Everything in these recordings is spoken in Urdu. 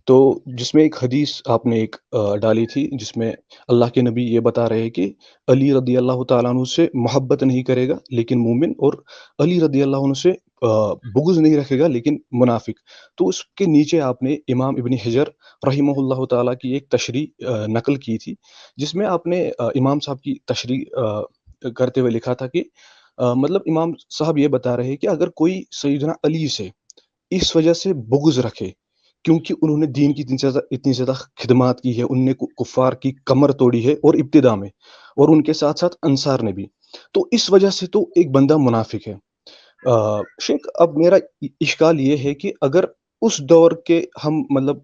تو جس میں ایک حدیث آپ نے ایک ڈالی تھی جس میں اللہ کے نبی یہ بتا رہے ہیں کہ علی رضی اللہ تعالیٰ عنہ سے محبت نہیں کرے گا لیکن مومن، اور علی رضی اللہ عنہ سے بغض نہیں رکھے گا لیکن منافق۔ تو اس کے نیچے آپ نے امام ابن حجر رحمہ اللہ تعالیٰ کی ایک تشریح نقل کی تھی، جس میں آپ نے امام صاحب کی تشریح کرتے ہوئے لکھا تھا کہ مطلب امام صاحب یہ بتا رہے ہیں کہ اگر کوئی سیدنا علی سے اس وجہ سے بغض رکھے کیونکہ انہوں نے دین کی اتنی زیادہ خدمات کی ہے، ان نے کفار کی کمر توڑی ہے اور ابتدا میں، اور ان کے ساتھ ساتھ انصار نے بھی، تو اس وجہ سے تو ایک بندہ منافق ہے۔ شیخ، اب میرا اشکال یہ ہے کہ اگر اس دور کے ہم مطلب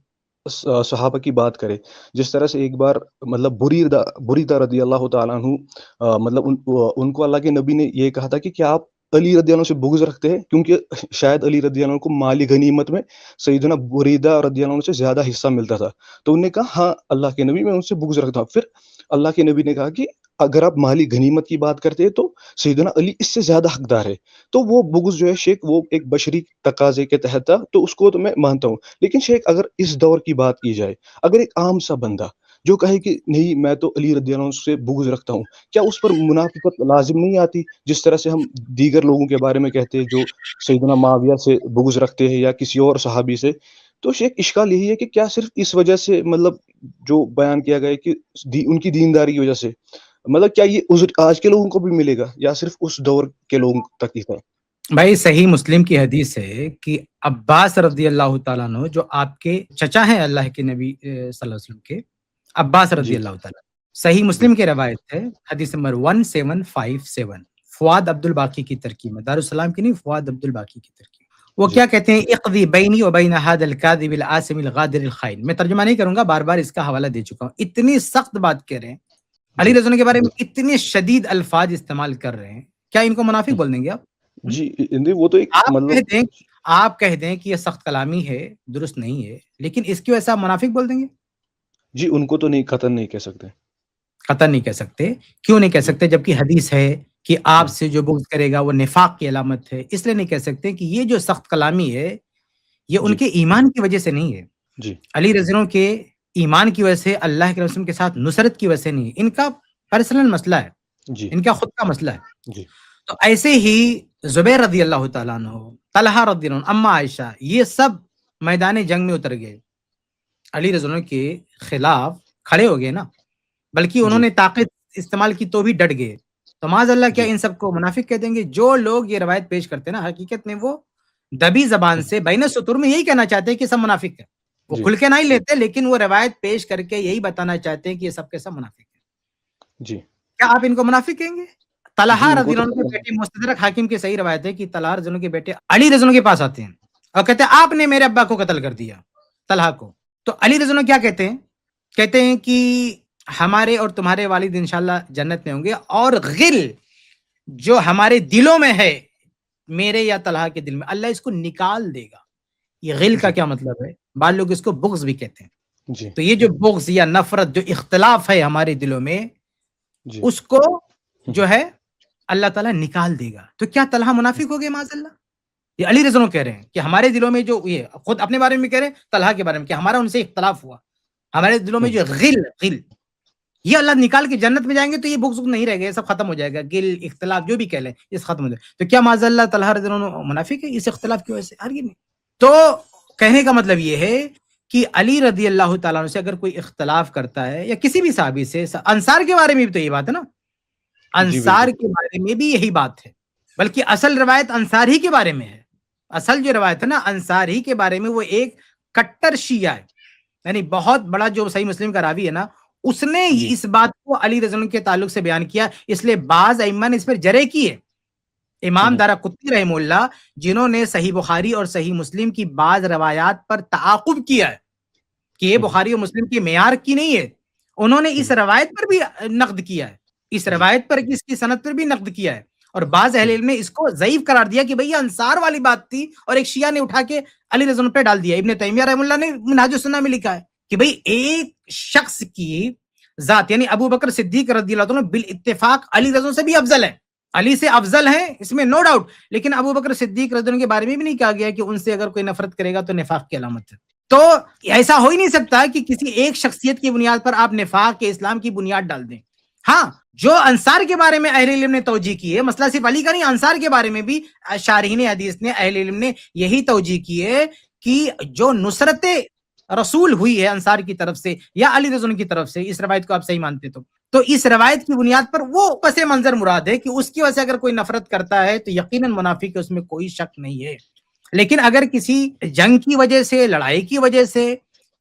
صحابہ کی بات کریں، جس طرح سے ایک بار مطلب بریدہ رضی اللہ تعالیٰ عنہ مطلب ان کو اللہ کے نبی نے یہ کہا تھا کہ کیا آپ علی رضی اللہ عنہ سے بغض رکھتے ہیں، کیونکہ شاید علی رضی اللہ عنہ کو مالی غنیمت میں سیدنا بریدہ رضی اللہ عنہ سے زیادہ حصہ ملتا تھا۔ تو انہوں نے کہا ہاں اللہ کے نبی، میں ان سے بغض رکھتا ہوں۔ پھر اللہ کے نبی نے کہا کہ اگر آپ مالی غنیمت کی بات کرتے ہیں تو سیدنا علی اس سے زیادہ حقدار ہے۔ تو وہ بغض جو ہے شیخ، وہ ایک بشری تقاضے کے تحت تھا، تو اس کو تو میں مانتا ہوں۔ لیکن شیخ، اگر اس دور کی بات کی جائے، اگر ایک عام سا بندہ جو کہے کہ نہیں میں تو علی رضی اللہ عنہ سے بغض رکھتا ہوں، کیا اس پر منافقت لازم نہیں آتی؟ جس طرح سے ہم دیگر لوگوں کے بارے میں کہتے ہیں جو سیدنا معاویہ سے بغض رکھتے ہیں یا کسی اور صحابی سے۔ تو شیخ، اشکال یہی ہے کہ کیا صرف اس وجہ سے مطلب جو بیان کیا گیا ہے کہ ان کی دینداری کی وجہ سے، مطلب کیا یہ عذر آج کے لوگوں کو بھی ملے گا یا صرف اس دور کے لوگوں تک ہی تھا؟ بھائی صحیح مسلم کی حدیث ہے کہ عباس رضی اللہ تعالیٰ عنہ جو آپ کے چچا ہیں اللہ کے نبی صلی اللہ علیہ وسلم کے، عباس رضی جی اللہ تعالیٰ، صحیح جی مسلم کی روایت ہے، حدیث نمبر 1757، فواد عبد الباقی کی ترکیب میں، دارالسلام کی نہیں، فواد عبد الباقی کی ترکیب۔ وہ جی کیا کہتے ہیں؟ اقضی بینی و بین ھذا الکاذب العاصم الغادر الخائن۔ میں ترجمہ نہیں کروں گا، بار بار اس کا حوالہ دے چکا ہوں۔ اتنی سخت بات کہہ رہے ہیں علی جی رضی اللہ کے بارے میں، اتنے شدید الفاظ استعمال کر رہے ہیں، کیا ان کو منافق بول دیں گے آپ؟ جی وہ تو ایک مطلب آپ کہہ دیں کہ یہ سخت کلامی ہے، درست نہیں ہے، لیکن اس کی وجہ سے آپ منافق بول دیں گے؟ جی ان کو تو نہیں، قطعا نہیں کہہ سکتے۔ قطعا نہیں کہہ سکتے۔ کیوں نہیں کہہ جی سکتے؟ جبکہ حدیث ہے کہ آپ جی سے جو بغض کرے گا وہ نفاق کی علامت ہے۔ اس لیے نہیں کہہ سکتے کہ یہ جو سخت کلامی ہے یہ ان جی کے ایمان کی وجہ سے نہیں ہے، جی علی رضی اللہ عنہ کے ایمان کی وجہ سے، اللہ کے رسول کے ساتھ نصرت کی وجہ سے نہیں، ان کا پرسنل مسئلہ ہے، جی ان کا خود کا مسئلہ ہے۔ جی تو ایسے ہی زبیر رضی اللہ تعالیٰ عنہ، طلحہ رضی اللہ عنہ، اما عائشہ، یہ سب میدان جنگ میں اتر گئے، علی رضی اللہ عنہ کے خلاف کھڑے ہو گئے نا، بلکہ انہوں جی نے طاقت استعمال کی تو بھی ڈٹ گئے۔ تو معاذ اللہ کیا جی ان سب کو منافق کہہ دیں گے؟ جو لوگ یہ روایت پیش کرتے ہیں نا، حقیقت میں وہ دبی زبان سے بین سطور میں یہی کہنا چاہتے ہیں کہ سب منافق ہیں۔ وہ جی کھل کے نہیں لیتے، لیکن وہ روایت پیش کر کے یہی بتانا چاہتے ہیں کہ یہ سب کے سب منافق ہیں۔ جی کیا آپ ان کو منافق کہیں گے؟ جی طلحہ ان رضی کو اللہ تو عنہ کے قطعا۔ بیٹے، مستدرک حاکم کی صحیح روایت ہے کہ طلحہ رضی اللہ عنہ کے بیٹے علی رضی اللہ عنہ کے پاس آتے ہیں اور کہتے ہیں آپ نے میرے ابا کو قتل کر دیا، طلحہ کو۔ تو علی رضی اللہ عنہ کیا کہتے ہیں؟ کہتے ہیں کہ ہمارے اور تمہارے والد انشاءاللہ جنت میں ہوں گے، اور غل جو ہمارے دلوں میں ہے، میرے یا طلحہ کے دل میں، اللہ اس کو نکال دے گا۔ یہ غل کا جی کیا مطلب ہے؟ بعض لوگ اس کو بغض بھی کہتے ہیں۔ جی تو یہ جو بغض یا نفرت، جو اختلاف ہے ہمارے دلوں میں، جی اس کو جو ہے اللہ تعالیٰ نکال دے گا۔ تو کیا طلحہ منافق ہو گئے معاذ اللہ؟ یہ علی رضی اللہ عنہ کہہ رہے ہیں کہ ہمارے دلوں میں جو، یہ خود اپنے بارے میں کہہ رہے ہیں، طلحہ کے بارے میں، کہ ہمارا ان سے اختلاف ہوا، ہمارے دلوں میں جو غل یہ اللہ نکال کے جنت میں جائیں گے تو یہ بغض نہیں رہے گا، یہ سب ختم ہو جائے گا، گل اختلاف جو بھی کہہ لیں یہ ختم ہو جائے گا۔ تو کیا معاذ اللہ طلحہ رضی اللہ عنہ منافق ہے اس اختلاف کی وجہ سے؟ ہرگز نہیں۔ تو کہنے کا مطلب یہ ہے کہ علی رضی اللہ تعالیٰ عنہ سے اگر کوئی اختلاف کرتا ہے، یا کسی بھی صحابی سے، انصار کے بارے میں بھی تو یہ بات ہے نا، جی انصار بالکل کے بارے میں بھی یہی بات ہے، بلکہ اصل روایت انصار ہی کے بارے میں ہے۔ اصل جو روایت ہے نا انصار ہی کے بارے میں، وہ ایک کٹر شیعہ ہے، یعنی بہت بڑا جو صحیح مسلم کا راوی ہے نا، اس نے جی اس بات کو علی رضی اللہ عنہ کے تعلق سے بیان کیا، اس لیے بعض ائمہ نے اس پر جرح کی ہے۔ امام دارقطنی رحمہ اللہ، جنہوں نے صحیح بخاری اور صحیح مسلم کی بعض روایات پر تعاقب کیا ہے کہ یہ بخاری اور مسلم کی معیار کی نہیں ہے، انہوں نے اس روایت پر بھی نقد کیا ہے، اس روایت پر، اس کی سند پر بھی نقد کیا ہے، اور بعض اہل علم نے اس کو ضعیف قرار دیا کہ بھئی یہ انصار والی بات تھی، اور ایک شیعہ نے اٹھا کے علی رضی اللہ عنہ پہ ڈال دیا۔ ابن تیمیہ رحمہ اللہ نے منہاج السنہ میں لکھا ہے کہ بھئی ایک شخص کی ذات، یعنی ابو بکر صدیق رضی اللہ عنہ بالاتفاق علی رضی اللہ عنہ سے بھی افضل ہے، علی سے افضل ہیں، اس میں نو ڈاؤٹ، لیکن ابو بکر صدیق رضی اللہ عنہ کے بارے میں بھی نہیں کہا گیا کہ ان سے اگر کوئی نفرت کرے گا تو نفاق کی علامت ہے۔ تو ایسا ہو ہی نہیں سکتا کہ کسی ایک شخصیت کی بنیاد پر آپ نفاق کے اسلام کی بنیاد ڈال دیں. ہاں جو انصار کے بارے میں اہل علم نے توجہ کی ہے، مسئلہ صرف علی کا نہیں، انصار کے بارے میں بھی شارحین حدیث نے، اہل علم نے یہی توجہ کی ہے کہ جو نصرت رسول ہوئی ہے انصار کی طرف سے یا علی رضی اللہ عنہ کی طرف سے، اس روایت کو آپ صحیح مانتے تو اس روایت کی بنیاد پر وہ پس منظر مراد ہے کہ اس کی وجہ سے اگر کوئی نفرت کرتا ہے تو یقیناً منافق ہے، اس میں کوئی شک نہیں ہے. لیکن اگر کسی جنگ کی وجہ سے، لڑائی کی وجہ سے،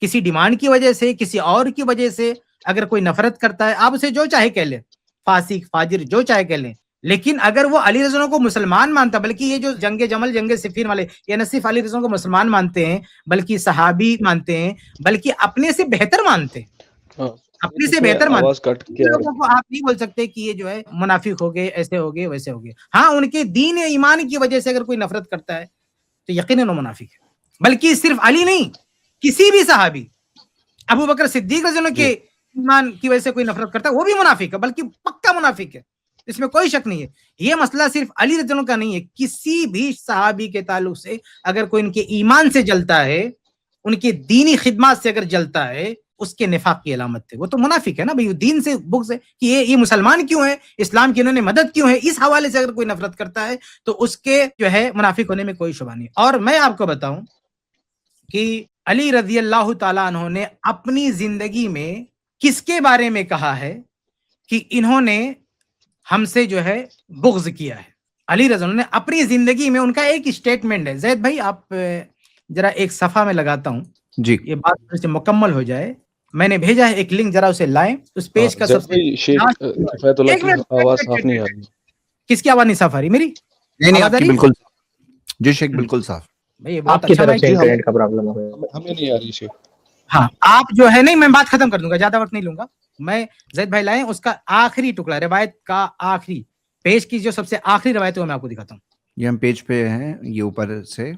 کسی ڈیمانڈ کی وجہ سے، کسی اور کی وجہ سے اگر کوئی نفرت کرتا ہے، آپ اسے جو چاہے کہہ لیں، فاسق فاجر جو چاہے کہہ لیں، لیکن اگر وہ علی رضی اللہ عنہ کو مسلمان مانتا، بلکہ یہ جو جنگ جمل، جنگ صفین والے، یہ نہ صرف علی رضی اللہ عنہ کو مسلمان مانتے ہیں بلکہ صحابی مانتے ہیں، بلکہ اپنے سے بہتر مانتے ہیں، اپنے سے بہتر مانتے آواز کٹ کے لوگوں کو آپ نہیں بول سکتے کہ یہ جو ہے منافق ہو گئے، ایسے ہو گئے، ویسے ہو گئے. ہاں ان کے دین ایمان کی وجہ سے اگر کوئی نفرت کرتا ہے تو یقیناً وہ منافق ہے. بلکہ صرف علی نہیں، کسی بھی صحابی، ابو بکر صدیق رضی اللہ عنہ کے ایمان کی وجہ سے کوئی نفرت کرتا ہے وہ بھی منافق ہے، بلکہ پکا منافق ہے، اس میں کوئی شک نہیں ہے. یہ مسئلہ صرف علی رضی اللہ عنہ کا نہیں ہے، کسی بھی صحابی کے تعلق سے اگر کوئی ان کے ایمان سے جلتا ہے، ان کی دینی خدمات سے اگر جلتا ہے، اس کے نفاق کی علامت ہے، وہ تو منافق ہے نا بھائی. دین سے بغض ہے کہ یہ مسلمان کیوں ہے، اسلام کی انہوں نے مدد کیوں ہے، اس حوالے سے اگر کوئی نفرت کرتا ہے تو اس کے جو ہے منافق ہونے میں کوئی شبہ نہیں. اور میں آپ کو بتاؤں کہ علی رضی اللہ تعالیٰ عنہ نے اپنی زندگی میں کس کے بارے میں کہا ہے کہ انہوں نے ہم سے جو ہے بغض کیا ہے. علی رضی اللہ عنہ نے اپنی زندگی میں، ان کا ایک اسٹیٹمنٹ ہے. زید بھائی آپ ذرا ایک صفحہ میں لگاتا ہوں جی، یہ بات سے مکمل ہو جائے. میں نے بھیجا ہے ایک لنک، ذرا اسے لائیں. اس پیج کا سب سے شیخ کفایت اللہ کی آواز صاف نہیں آ رہی. کس کی آواز نہیں صاف آ رہی؟ میری نہیں آواز آپ آ کی رہی؟ بالکل جی شیخ بالکل صاف. بھائی آپ بہت کی اچھا طرف سے بھائی. انٹرنیٹ کا پرابلم ہے. ہمیں نہیں آ رہی شیخ. ہاں آپ جو ہے نہیں، میں بات ختم کر دوں گا، زیادہ وقت نہیں لوں گا. میں زید بھائی لائیں اس کا آخری ٹکڑا، روایت کا آخری پیج کی جو سب سے آخری روایت ہے وہ میں آپ کو دکھاتا ہوں. یہ ہم پیج پہ ہیں، یہ اوپر سے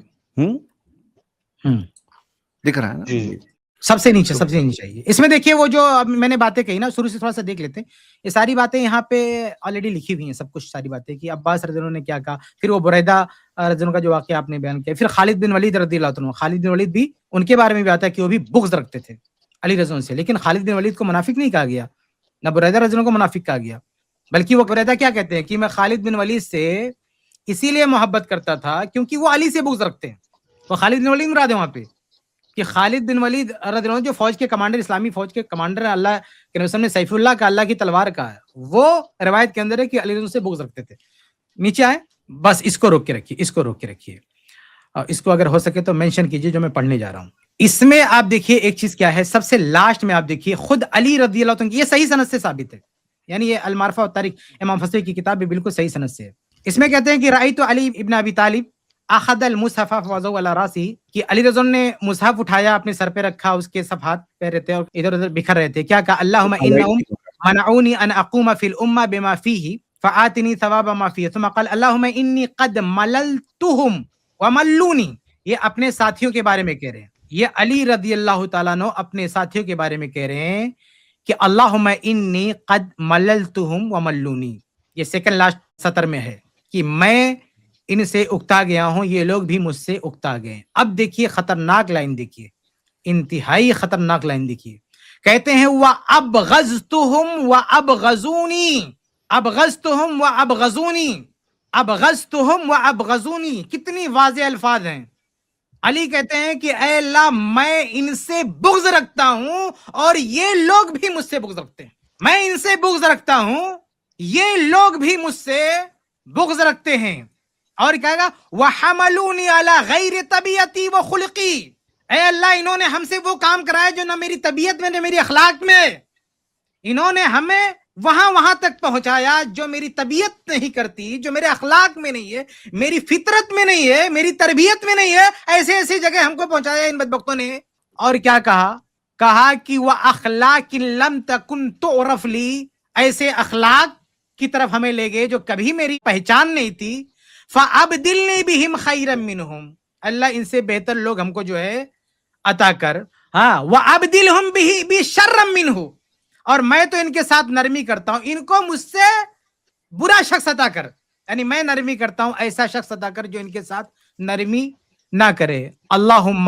دکھ رہا ہے نا. جی سب سے نیچے، سب سے نیچے چاہیے. اس میں دیکھیے وہ جو اب میں نے باتیں کہی نا، شروع سے تھوڑا سا دیکھ لیتے ہیں. یہ ساری باتیں یہاں پہ آلریڈی لکھی ہوئی ہیں، سب کچھ ساری باتیں کہ عباس رضی اللہ عنہ نے کیا کہا، پھر وہ بریدہ رضی اللہ عنہ کا جو واقعہ آپ نے بیان کیا، پھر خالد بن ولید رضی اللہ عنہ. خالد بن ولید بھی ان کے بارے میں بھی آتا ہے کہ وہ بھی بغض رکھتے تھے علی رضی اللہ عنہ سے، لیکن خالد بن ولید کو منافق نہیں کہا گیا، نہ بریدہ رضی اللہ عنہ کو منافق کہا گیا. بلکہ وہ بریدہ کیا کہتے ہیں کہ میں خالد بن ولید سے اسی لیے محبت کرتا تھا کیونکہ وہ علی سے بغض رکھتے ہیں. وہ خالد بن ولید مراد ہے وہاں پہ کہ خالد بن ولید رضی اللہ عنہ جو فوج کے کمانڈر، اسلامی فوج کے کمانڈر ہیں، اللہ کے نبی نے سیف اللہ کا، اللہ کی تلوار کا ہے، وہ روایت کے اندر ہے کہ علی رضی اللہ عنہ سے بغض رکھتے تھے. نیچے آئے، بس اس کو روک کے رکھیے، اس کو روک کے رکھیے، اور اس کو اگر ہو سکے تو مینشن کیجیے جو میں پڑھنے جا رہا ہوں. اس میں آپ دیکھیے ایک چیز کیا ہے، سب سے لاسٹ میں آپ دیکھیے خود علی رضی اللہ عنہ، یہ صحیح سند سے ثابت ہے، یعنی یہ المعرفہ والتاریخ امام فصوی کی کتاب بھی بالکل صحیح سند سے ہے. اس میں کہتے ہیں کہ رأیت علی ابن ابی طالب اخذ المصحف فوضعه على راسه، کہ علی رضی اللہ عنہ نے مصحف اٹھایا، اپنے سر پہ رکھا، اس کے صفحات پہ رہتے اور ادھر ادھر بکھر رہے تھے. کیا کہا؟ اللهم انهم منعوني ان اقوم في الامه بما فيه فآتني ثواب ما فيه. ثم قال اللهم اني قد مللتهم وملوني. یہ اپنے ساتھیوں کے بارے میں کہہ رہے ہیں، یہ علی رضی اللہ تعالیٰ عنہ اپنے ساتھیوں کے بارے میں کہہ رہے ہیں کہ اللهم انی قد مللتهم وملونی. یہ سیکنڈ لاسٹ سطر میں ہے کہ میں ان سے اکتا گیا ہوں، یہ لوگ بھی مجھ سے اکتا گئے. اب دیکھیے خطرناک لائن دیکھیے، انتہائی خطرناک لائن دیکھیے. کہتے ہیں وَأَبْغَضْتُهُمْ وَأَبْغَضُونِي، أَبْغَضْتُهُمْ وَأَبْغَضُونِي، أَبْغَضْتُهُمْ وَأَبْغَضُونِي. کتنی واضح الفاظ ہیں. علی کہتے ہیں کہ اے اللہ میں ان سے بغض رکھتا ہوں اور یہ لوگ بھی مجھ سے بغض رکھتے ہیں. میں ان سے بغض رکھتا ہوں، یہ لوگ بھی مجھ سے بغض رکھتے ہیں. اور کہے گا وَحَمَلُونِي عَلَى غَيْرِ طَبِيَتِي وَخُلِقِي. اے اللہ انہوں نے ہم سے وہ کام کرایا جو نہ میری طبیعت میں نہ میری اخلاق میں. انہوں نے ہمیں وہاں تک پہنچایا جو میری طبیعت نہیں کرتی، جو میرے اخلاق میں نہیں ہے، میری فطرت میں نہیں ہے، میری تربیت میں نہیں ہے. ایسے ایسے جگہ ہم کو پہنچایا ان بدبختوں نے. اور کیا کہا کہ وَأَخْلَاقٍ لَمْ تَكُنْ تُعْرَفْ لِي. ایسے اخلاق کی طرف ہمیں لے گئے جو کبھی میری پہچان نہیں تھی. فَأَبْدِلْنِي بِهِمْ خَيْرًا مِّنْهُمْ. اللہ ان سے بہتر لوگ ہم کو جو ہے عطا کر. ہاں وَأَبْدِلْهُمْ بِهِ شَرًّا مِّنْهُ. اور میں تو ان کے ساتھ نرمی کرتا ہوں، ان کو مجھ سے برا شخص عطا کر. یعنی میں نرمی کرتا ہوں، ایسا شخص عطا کر جو ان کے ساتھ نرمی نہ کرے. اللہم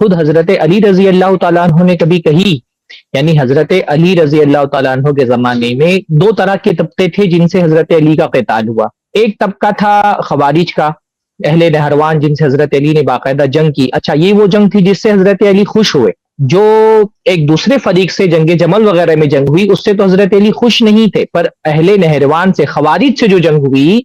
خود حضرت علی رضی اللہ تعالیٰ عنہ نے کبھی کہی. یعنی حضرت علی رضی اللہ تعالیٰ عنہ کے زمانے میں دو طرح کے طبقے تھے جن سے حضرت علی کا قتال ہوا. ایک طبقہ تھا خوارج کا، اہل نہروان، جن سے حضرت علی نے باقاعدہ جنگ کی. اچھا، یہ وہ جنگ تھی جس سے حضرت علی خوش ہوئے. جو ایک دوسرے فریق سے جنگ جمل وغیرہ میں جنگ ہوئی، اس سے تو حضرت علی خوش نہیں تھے، پر اہل نہروان سے، خوارج سے جو جنگ ہوئی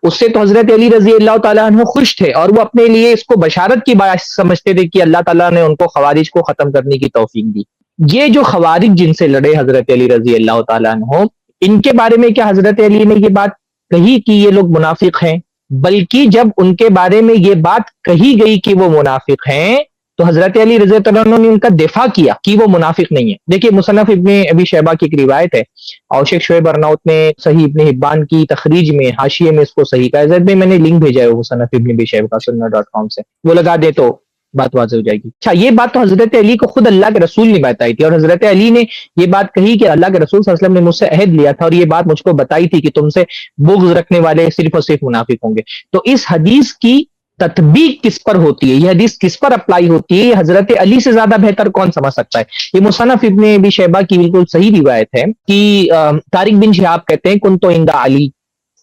اس سے تو حضرت علی رضی اللہ تعالیٰ عنہ خوش تھے، اور وہ اپنے لیے اس کو بشارت کی بات سمجھتے تھے کہ اللہ تعالیٰ نے ان کو خوارج کو ختم کرنے کی توفیق دی. یہ جو خوارج جن سے لڑے حضرت علی رضی اللہ تعالیٰ عنہ، ان کے بارے میں کیا حضرت علی نے یہ بات کہی کہ یہ لوگ منافق ہیں؟ بلکہ جب ان کے بارے میں یہ بات کہی گئی کہ وہ منافق ہیں تو حضرت علی رضی اللہ عنہ نے ان کا دفاع کیا کہ وہ منافق نہیں ہے. دیکھیے مصنف ابن ابی شیبہ کی ایک روایت ہے، اور شیخ شعیب ارناؤت نے صحیح ابن حبان کی تخریج میں حاشیے میں اس کو صحیح کہا ہے. میں نے لنک بھیجا ہے مصنف ابن ابی شیبہ کا sunnah.com سے، وہ لگا دے تو بات واضح ہو جائے گی. اچھا، یہ بات تو حضرت علی کو خود اللہ کے رسول نے بتائی تھی، اور حضرت علی نے یہ بات کہی کہ اللہ کے رسول صلی اللہ علیہ وسلم نے مجھ سے عہد لیا تھا اور یہ بات مجھ کو بتائی تھی کہ تم سے بغض رکھنے والے صرف اور صرف منافق ہوں گے. تو اس حدیث کی تطبیق کس پر ہوتی ہے، یہ حدیث کس پر اپلائی ہوتی ہے، حضرت علی سے زیادہ بہتر کون سمجھ سکتا ہے؟ یہ مصنف ابن ابی شیبہ کی بالکل صحیح روایت ہے کہ طارق بن شہاب کہتے ہیں کنت عند علی،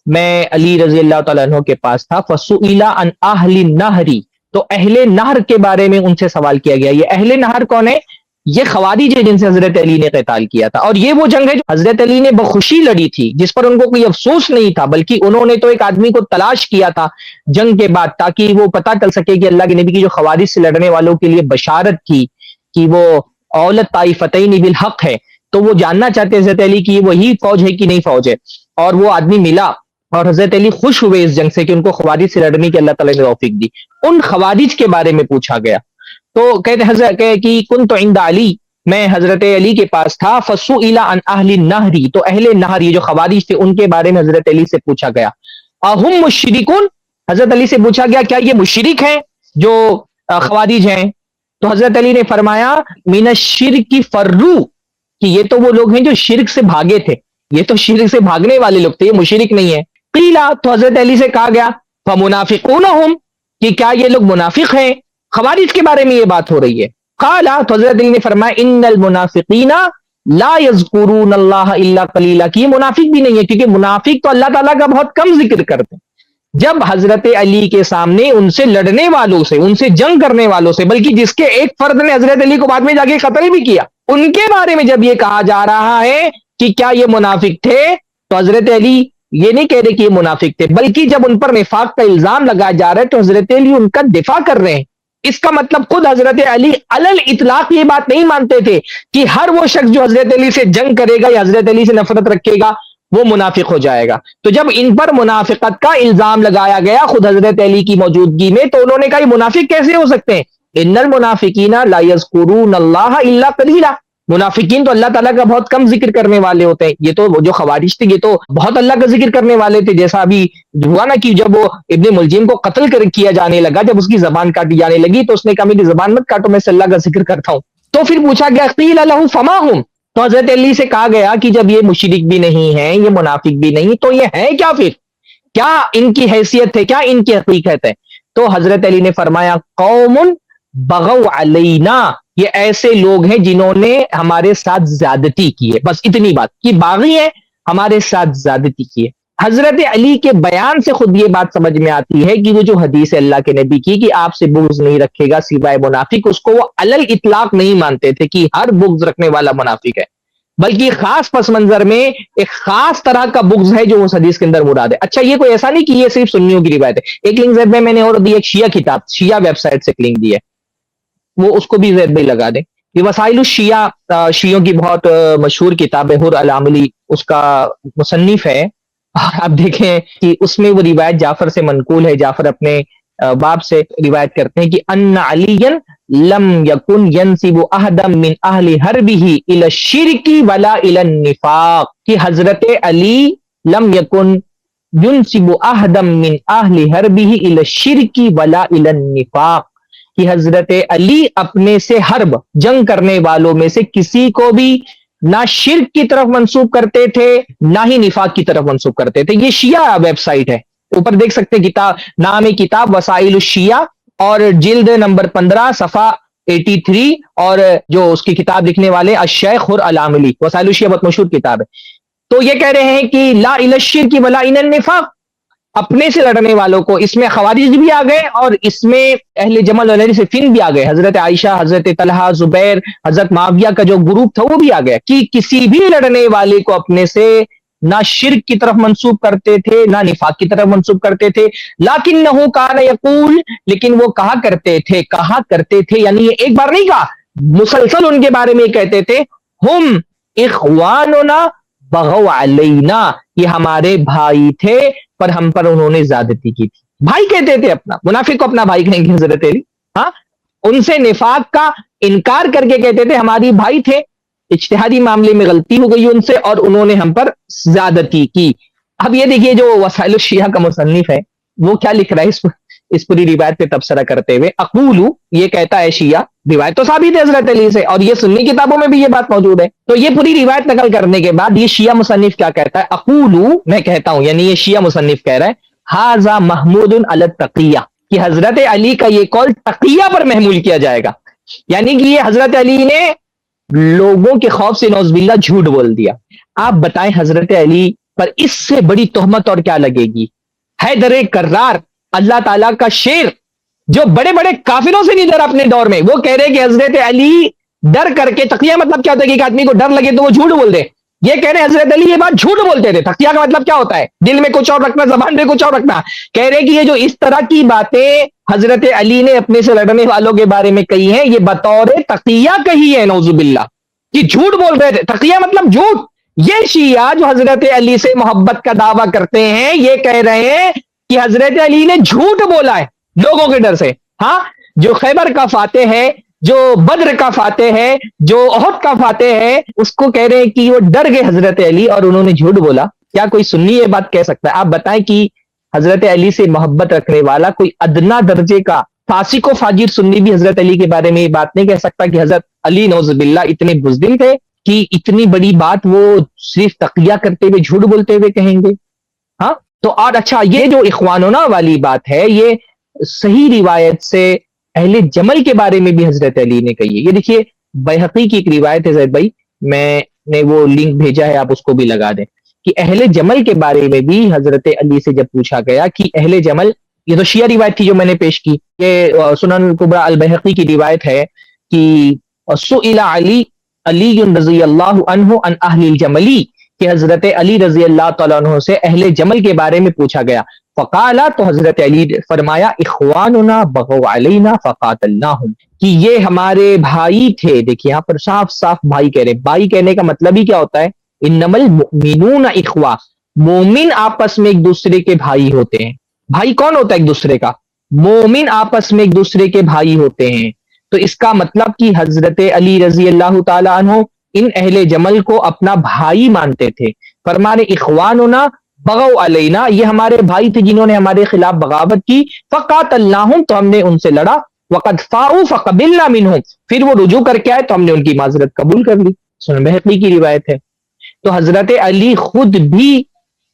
میں علی رضی اللہ تعالیٰ عنہ کے پاس تھا، فسئل عن اہل النہر، تو اہل نہر کے بارے میں ان سے سوال کیا گیا. یہ اہل نہر کون ہے؟ یہ خوارج ہے جن سے حضرت علی نے قتال کیا تھا، اور یہ وہ جنگ ہے جو حضرت علی نے بخوشی لڑی تھی، جس پر ان کو کوئی افسوس نہیں تھا، بلکہ انہوں نے تو ایک آدمی کو تلاش کیا تھا جنگ کے بعد تاکہ وہ پتہ چل سکے کہ اللہ کے نبی کی جو خوارج سے لڑنے والوں کے لیے بشارت کی کہ وہ اولت طائفتین بالحق ہے، تو وہ جاننا چاہتے حضرت علی کی وہی فوج ہے کہ نہیں فوج ہے. اور وہ آدمی ملا اور حضرت علی خوش ہوئے اس جنگ سے کہ ان کو خوارج سے لڑنے کی اللہ تعالیٰ نے توفیق دی. ان خوارج کے بارے میں پوچھا گیا تو کہتے حضرت کہ کنت عند علی، میں حضرت علی کے پاس تھا، فسئل عن اہل النہر، تو اہل نہر یہ جو خوارج تھے ان کے بارے میں حضرت علی سے پوچھا گیا. اہم مشرکون، حضرت علی سے پوچھا گیا کیا یہ مشرک ہیں جو خوارج ہیں؟ تو حضرت علی نے فرمایا من الشرک فرو، کہ یہ تو وہ لوگ ہیں جو شرک سے بھاگے تھے، یہ تو شرک سے بھاگنے والے لوگ تھے، یہ مشرک نہیں ہے. قیلا، تو حضرت علی سے کہا گیا فمنافقون ہم، کہ کیا یہ لوگ منافق ہیں؟ خوارج کے بارے میں یہ بات ہو رہی ہے. قالا، تو حضرت علی نے فرمایا ان المنافقین لا یذکرون اللہ الا قلیلا، کہ یہ منافق بھی نہیں ہے کیونکہ منافق تو اللہ تعالیٰ کا بہت کم ذکر کرتے ہیں. جب حضرت علی کے سامنے ان سے لڑنے والوں سے، ان سے جنگ کرنے والوں سے، بلکہ جس کے ایک فرد نے حضرت علی کو بعد میں جا کے قتل بھی کیا، ان کے بارے میں جب یہ کہا جا رہا ہے کہ کیا یہ منافق تھے، تو حضرت علی یہ نہیں کہہ رہے کہ یہ منافق تھے، بلکہ جب ان پر نفاق کا الزام لگایا جا رہا ہے تو حضرت علی ان کا دفاع کر رہے ہیں. اس کا مطلب خود حضرت علی علل اطلاق یہ بات نہیں مانتے تھے کہ ہر وہ شخص جو حضرت علی سے جنگ کرے گا یا حضرت علی سے نفرت رکھے گا وہ منافق ہو جائے گا. تو جب ان پر منافقت کا الزام لگایا گیا خود حضرت علی کی موجودگی میں، تو انہوں نے کہا یہ منافق کیسے ہو سکتے ہیں؟ ان المنافقین لا یذکرون اللہ الا قلیلا، منافقین تو اللہ تعالیٰ کا بہت کم ذکر کرنے والے ہوتے ہیں. یہ تو جو خوارج تھے یہ تو بہت اللہ کا ذکر کرنے والے تھے، جیسا ابھی ہوا نا کہ جب وہ ابن ملجم کو قتل کیا جانے لگا، جب اس کی زبان کاٹی جانے لگی تو اس نے کہا میری زبان مت کاٹو، میں سے اللہ کا ذکر کرتا ہوں. تو پھر پوچھا گیا قیل لہ فما ہم، تو حضرت علی سے کہا گیا کہ جب یہ مشرک بھی نہیں ہیں، یہ منافق بھی نہیں، تو یہ ہے کیا؟ پھر کیا ان کی حیثیت ہے، کیا ان کی حقیقت ہے؟ تو حضرت علی نے فرمایا قوم بغوا علینا، یہ ایسے لوگ ہیں جنہوں نے ہمارے ساتھ زیادتی کی ہے، بس اتنی بات کہ باغی ہیں، ہمارے ساتھ زیادتی کی ہے. حضرت علی کے بیان سے خود یہ بات سمجھ میں آتی ہے کہ وہ جو حدیث اللہ کے نبی کی کہ آپ سے بغض نہیں رکھے گا سوائے منافق، اس کو وہ علل اطلاق نہیں مانتے تھے کہ ہر بغض رکھنے والا منافق ہے، بلکہ خاص پس منظر میں ایک خاص طرح کا بغض ہے جو اس حدیث کے اندر مراد ہے. اچھا، یہ کوئی ایسا نہیں کہ یہ صرف سنیوں کی روایت ہے. ایک لنک زید میں نے اور دی، ایک شیعہ کتاب، شیعہ ویب سائٹ سے لنک دی ہے، وہ اس کو بھی زید بھائی لگا دیں. یہ وسائل الشیعہ، شیعوں کی بہت مشہور کتاب ہے، حر العاملی اس کا مصنف ہے. آپ دیکھیں کہ اس میں وہ روایت جعفر سے منقول ہے، جعفر اپنے باپ سے روایت کرتے ہیں کہ ان علی لم یکن ینسب احدا من اہل حربہ الی الشرک ولا الی النفاق، کہ حضرت علی لم یکن ینسب احدا من اہل حربہ الی الشرک ولا الی النفاق، کہ حضرت علی اپنے سے حرب جنگ کرنے والوں میں سے کسی کو بھی نہ شرک کی طرف منسوب کرتے تھے نہ ہی نفاق کی طرف منسوب کرتے تھے. یہ شیعہ ویب سائٹ ہے، اوپر دیکھ سکتے ہیں، کتاب نام کتاب وسائل الشیعہ اور جلد نمبر 15 صفحہ 83 اور جو اس کی کتاب لکھنے والے الشیخ العاملی وسائل الشیعہ بہت مشہور کتاب ہے. تو یہ کہہ رہے ہیں کہ لا الی الشرک ولا الی النفاق، اپنے سے لڑنے والوں کو، اس میں خوارج بھی آ گئے اور اس میں اہل جمل اور اہل صفین بھی آ گئے. حضرت عائشہ، حضرت طلحہ، زبیر، حضرت معاویہ کا جو گروپ تھا وہ بھی آ گیا کہ کسی بھی لڑنے والے کو اپنے سے نہ شرک کی طرف منسوب کرتے تھے نہ نفاق کی طرف منسوب کرتے تھے. لکنہ کان یقول، لیکن وہ کہا کرتے تھے یعنی یہ ایک بار نہیں کہا، مسلسل ان کے بارے میں کہتے تھے ہم اخواننا بغوا علینا، یہ ہمارے بھائی تھے پر ہم پر انہوں نے زیادتی کی تھی. بھائی کہتے تھے اپنا، منافق کو اپنا بھائی کہیں گے حضرت علی. ہاں، ان سے نفاق کا انکار کر کے کہتے تھے ہماری بھائی تھے، اجتہادی معاملے میں غلطی ہو گئی ان سے اور انہوں نے ہم پر زیادتی کی. اب یہ دیکھیے جو وسائل الشیعہ کا مصنف ہے وہ کیا لکھ رہا ہے اس پوری روایت پہ تبصرہ کرتے ہوئے. اقول، یہ کہتا ہے شیعہ، روایت تو ثابت ہے حضرت علی سے اور یہ سنی کتابوں میں بھی یہ بات موجود ہے. تو یہ پوری روایت نقل کرنے کے بعد یہ شیعہ مصنف کیا کہتا ہے؟ اقول، میں کہتا ہوں، یعنی یہ شیعہ مصنف کہہ رہا ہے ھذا محمود علی التقیہ، کہ حضرت علی کا یہ قول تقیہ پر محمول کیا جائے گا، یعنی کہ یہ حضرت علی نے لوگوں کے خوف سے نعوذ باللہ جھوٹ بول دیا. آپ بتائیں حضرت علی پر اس سے بڑی تہمت اور کیا لگے گی؟ حیدر کرار، اللہ تعالیٰ کا شیر، جو بڑے بڑے کافروں سے نہیں ڈرا اپنے دور میں، وہ کہہ رہے کہ حضرت علی ڈر کر کے، تقیہ مطلب کیا ہوتا ہے کہ ایک آدمی کو ڈر لگے تو وہ جھوٹ بول دے، یہ کہہ رہے حضرت علی یہ بات جھوٹ بولتے تھے. تقیہ کا مطلب کیا ہوتا ہے؟ دل میں کچھ اور رکھنا، زبان میں کچھ اور رکھنا. کہہ رہے کہ یہ جو اس طرح کی باتیں حضرت علی نے اپنے سے لڑنے والوں کے بارے میں کہی ہیں، یہ بطور تقیہ کہی ہے، نعوذ باللہ، کہ جھوٹ بول رہے تھے. تقیہ مطلب جھوٹ. یہ شیعہ جو حضرت علی سے محبت کا دعویٰ کرتے ہیں یہ کہہ رہے ہیں کہ حضرت علی نے جھوٹ بولا ہے لوگوں کے ڈر سے. ہاں، جو خیبر کا فاتح ہے، جو بدر کا فاتح ہے، جو احد کا فاتح ہے، اس کو کہہ رہے ہیں کہ وہ ڈر گئے حضرت علی اور انہوں نے جھوٹ بولا. کیا کوئی سنی یہ بات کہہ سکتا ہے؟ آپ بتائیں کہ حضرت علی سے محبت رکھنے والا کوئی ادنا درجے کا فاسق و فاجر سنی بھی حضرت علی کے بارے میں یہ بات نہیں کہہ سکتا کہ حضرت علی نعوذ باللہ اتنے بزدل تھے کہ اتنی بڑی بات وہ صرف تقیہ کرتے ہوئے، جھوٹ بولتے ہوئے کہیں گے. ہاں، تو اور اچھا، یہ جو اخواننا والی بات ہے یہ صحیح روایت سے اہل جمل کے بارے میں بھی حضرت علی نے کہی ہے. یہ دیکھیے بیہقی کی ایک روایت ہے، زید بھائی میں نے وہ لنک بھیجا ہے، آپ اس کو بھی لگا دیں، کہ اہل جمل کے بارے میں بھی حضرت علی سے جب پوچھا گیا کہ اہل جمل، یہ تو شیعہ روایت تھی جو میں نے پیش کی، یہ سنن کبریٰ البیہقی کی روایت ہے کہ سئل علی رضی اللہ عنہ عن اہل الجملی، کہ حضرت علی رضی اللہ تعالیٰ عنہ سے اہل جمل کے بارے میں پوچھا گیا. فقالا، تو حضرت علی فرمایا اخواننا بغوا علینا فقاتلناہم، کہ یہ ہمارے بھائی تھے. دیکھیے یہاں پر صاف صاف بھائی کہہ رہے. بھائی کہنے کا مطلب ہی کیا ہوتا ہے؟ انما المؤمنون اخوہ، مومن آپس میں ایک دوسرے کے بھائی ہوتے ہیں. بھائی کون ہوتا ہے ایک دوسرے کا؟ مومن آپس میں ایک دوسرے کے بھائی ہوتے ہیں. تو اس کا مطلب کہ حضرت علی رضی اللہ تعالی عنہ ان اہل جمل کو اپنا بھائی مانتے تھے. فرمانے اخواننا بغوا علینا، یہ ہمارے بھائی تھے جنہوں نے ہمارے خلاف بغاوت کی. فقاتلناہم، تو ہم نے ان سے لڑا. وقد فاؤوا فقبلنا منہم، پھر وہ رجوع کر کے آئے تو ہم نے ان کی معذرت قبول کر لی. سنن بہقی کی روایت ہے. تو حضرت علی خود بھی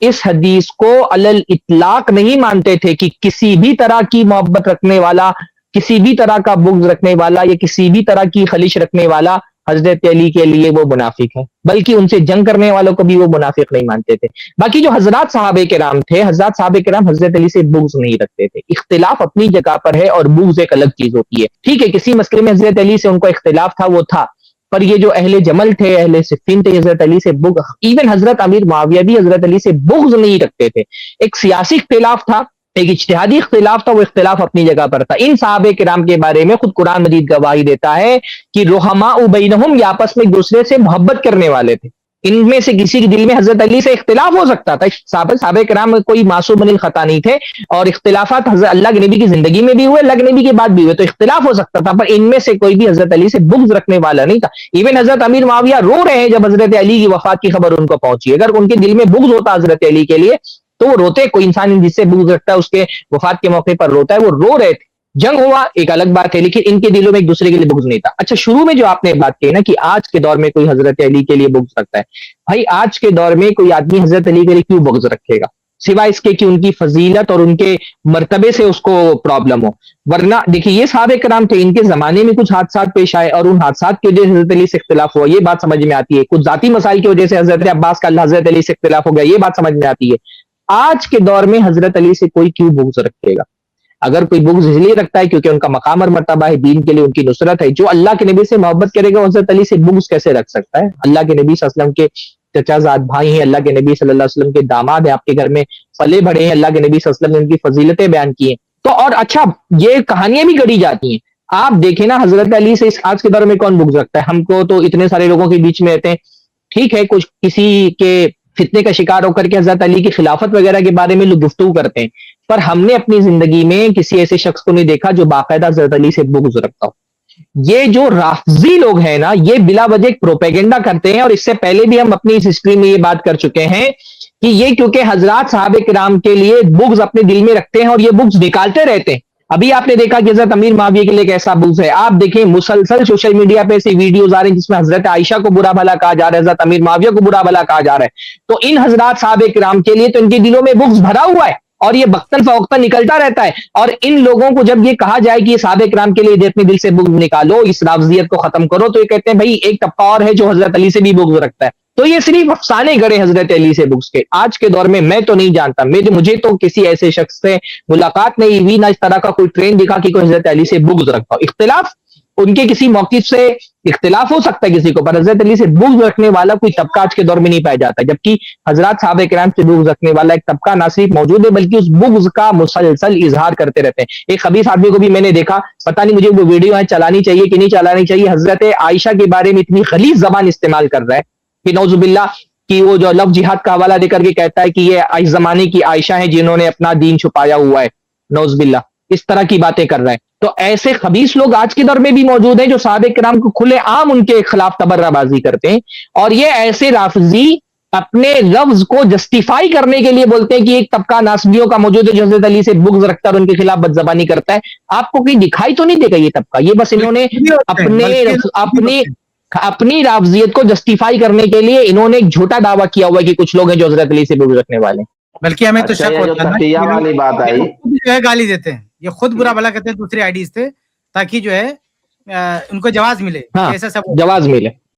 اس حدیث کو علی الاطلاق نہیں مانتے تھے کہ کسی بھی طرح کی محبت رکھنے والا، کسی بھی طرح کا بغض رکھنے والا یا کسی بھی طرح کی خلش رکھنے والا حضرت علی کے لیے وہ منافق ہے، بلکہ ان سے جنگ کرنے والوں کو بھی وہ منافق نہیں مانتے تھے. باقی جو حضرات صحابہ کرام تھے، حضرات صحابہ کرام حضرت علی سے بغض نہیں رکھتے تھے. اختلاف اپنی جگہ پر ہے اور بغض ایک الگ چیز ہوتی ہے. ٹھیک ہے، کسی مسئلے میں حضرت علی سے ان کو اختلاف تھا، وہ تھا، پر یہ جو اہل جمل تھے، اہل صفین تھے، حضرت علی سے بغض، ایون حضرت امیر معاویہ بھی حضرت علی سے بغض نہیں رکھتے تھے. ایک سیاسی اختلاف تھا، ایک اجتہادی اختلاف تھا، وہ اختلاف اپنی جگہ پر تھا. ان صحابہ کرام کے بارے میں خود قرآن مجید گواہی دیتا ہے کہ رحماء بینہم، یہ آپس میں ایک دوسرے سے محبت کرنے والے تھے. ان میں سے کسی کے دل میں حضرت علی سے اختلاف ہو سکتا تھا. صحابہ کرام کوئی معصوم من الخطا نہیں تھے، اور اختلافات حضرت اللہ کے نبی کی زندگی میں بھی ہوئے، اللہ کے نبی کے بعد بھی ہوئے، تو اختلاف ہو سکتا تھا، پر ان میں سے کوئی بھی حضرت علی سے بغض رکھنے والا نہیں تھا. ایون حضرت امیر معاویہ رو رہے ہیں جب حضرت علی کی وفات کی خبر ان کو پہنچی. اگر ان کے دل میں بغض ہوتا حضرت علی کے لیے تو وہ روتے. کوئی انسان جس سے بغض رکھتا ہے اس کے وفات کے موقع پر روتا ہے، وہ رو رہے تھے. جنگ ہوا ایک الگ بات ہے، لیکن ان کے دلوں میں ایک دوسرے کے لیے بغض نہیں تھا. اچھا، شروع میں جو آپ نے بات کی نا کہ آج کے دور میں کوئی حضرت علی کے لیے بغض رکھتا ہے، بھائی آج کے دور میں کوئی آدمی حضرت علی کے لیے کیوں بغض رکھے گا؟ سوائے اس کے کہ ان کی فضیلت اور ان کے مرتبے سے اس کو پرابلم ہو. ورنہ دیکھیے یہ صحابہ کرام تھے, ان کے زمانے میں کچھ حادثات پیش آئے اور ان حادثات کی وجہ سے حضرت علی سے اختلاف ہوا, یہ بات سمجھ میں آتی ہے. کچھ ذاتی مسائل کی وجہ سے حضرت عباس کا حضرت علی سے اختلاف ہو گیا, یہ بات سمجھ میں آتی ہے. آج کے دور میں حضرت علی سے کوئی کیوں بغض رکھے گا؟ اگر کوئی بغض اس لیے رکھتا ہے کیونکہ ان کا مقام اور مرتبہ ہے, دین کے لیے ان کی نصرت ہے. جو اللہ کے نبی سے محبت کرے گا حضرت علی سے بغض کیسے رکھ سکتا ہے؟ اللہ کے نبی صلی اللہ علیہ وسلم کے چچا زاد بھائی ہیں, اللہ کے نبی صلی اللہ علیہ وسلم کے داماد ہیں, آپ کے گھر میں پلے بڑھے ہیں, اللہ کے نبی صلی اللہ علیہ وسلم نے ان کی فضیلتیں بیان کی ہیں. تو اور اچھا یہ کہانیاں بھی گڑی جاتی ہیں. آپ دیکھیں نا حضرت علی سے آج کے دور میں کون بغض رکھتا ہے؟ ہم کو تو اتنے سارے لوگوں کے بیچ میں رہتے ہیں, ٹھیک ہے کچھ کسی کے فتنے کا شکار ہو کر کے حضرت علی کی خلافت وغیرہ کے بارے میں لوگ گفتگو کرتے ہیں, پر ہم نے اپنی زندگی میں کسی ایسے شخص کو نہیں دیکھا جو باقاعدہ حضرت علی سے بغض رکھتا ہو. یہ جو رافضی لوگ ہیں نا, یہ بلا وجہ ایک پروپیگنڈا کرتے ہیں, اور اس سے پہلے بھی ہم اپنی اس ہسٹری میں یہ بات کر چکے ہیں کہ یہ کیونکہ حضرات صحابہ کرام کے لیے بغض اپنے دل میں رکھتے ہیں اور یہ بغض نکالتے رہتے ہیں. ابھی آپ نے دیکھا کہ حضرت امیر معاویہ کے لیے کیسا بغض ہے. آپ دیکھیں مسلسل سوشل میڈیا پہ ایسی ویڈیوز آ رہی ہیں جس میں حضرت عائشہ کو برا بھلا کہا جا رہا ہے, حضرت امیر معاویہ کو برا بھلا کہا جا رہا ہے. تو ان حضرات صحابہ کرام کے لیے تو ان کے دلوں میں بغض بھرا ہوا ہے اور یہ وقتاً فوقتاً نکلتا رہتا ہے. اور ان لوگوں کو جب یہ کہا جائے کہ یہ صحابہ کرام کے لیے اپنے دل سے بغض نکالو, اس رافضیت کو ختم کرو, تو یہ کہتے ہیں بھائی ایک طبقہ اور ہے جو حضرت علی سے بھی بغض رکھتا ہے. تو یہ صرف افسانے گڑے حضرت علی سے بغض کے. آج کے دور میں تو نہیں جانتا, مجھے تو کسی ایسے شخص سے ملاقات نہیں ہوئی, نہ اس طرح کا کوئی ٹرینڈ دکھا کہ کوئی حضرت علی سے بغض رکھتا ہو. اختلاف ان کے کسی موقف سے اختلاف ہو سکتا ہے کسی کو, پر حضرت علی سے بغض رکھنے والا کوئی طبقہ آج کے دور میں نہیں پایا جاتا. جبکہ حضرات صحابہ کرام سے بغض رکھنے والا ایک طبقہ نہ صرف موجود ہے بلکہ اس بغض کا مسلسل اظہار کرتے رہتے ہیں. ایک خبیث آدمی کو بھی میں نے دیکھا, پتہ نہیں مجھے وہ ویڈیو چلانی چاہیے کہ نہیں چلانی چاہیے, حضرت عائشہ کے بارے میں اتنی غلیظ زبان استعمال کر رہا ہے کہ نعوذ باللہ, کہ وہ جو لفظ جہاد کا حوالہ دے کر کے کہتا ہے کہ یہ اس زمانے کی عائشہ ہیں جنہوں نے اپنا دین چھپایا ہوا ہے, نعوذ باللہ, اس طرح کی باتیں کر رہے ہیں. تو ایسے خبیث لوگ آج کے دور میں بھی موجود ہیں جو صحابہ کرام کو کھلے عام ان کے خلاف تبرہ بازی کرتے ہیں. اور یہ ایسے رافضی اپنے لفظ کو جسٹیفائی کرنے کے لیے بولتے ہیں کہ ایک طبقہ ناسبیوں کا موجود ہے جو حضرت علی سے بغض رکھتا ہے اور ان کے خلاف بدزبانی کرتا ہے. آپ کو کہیں دکھائی تو نہیں دے گا یہ طبقہ, یہ بس انہوں نے اپنی رافضیت کو جسٹیفائی کرنے کے لیے انہوں نے ایک جھوٹا دعویٰ کیا ہوا ہے کہ کچھ لوگ ہیں جو حضرت علی سے بغض رکھنے والے ہیں. بلکہ ہمیں تو شک ہوتا ہے تقیہ والی بات آئی, جو ہے گالی دیتے ہیں, یہ خود برا بھلا کرتے ہیں دوسری آئی ڈیز سے تاکہ جو ہے ان کو جواز ملے, ہاں ایسا سب جواز ملے.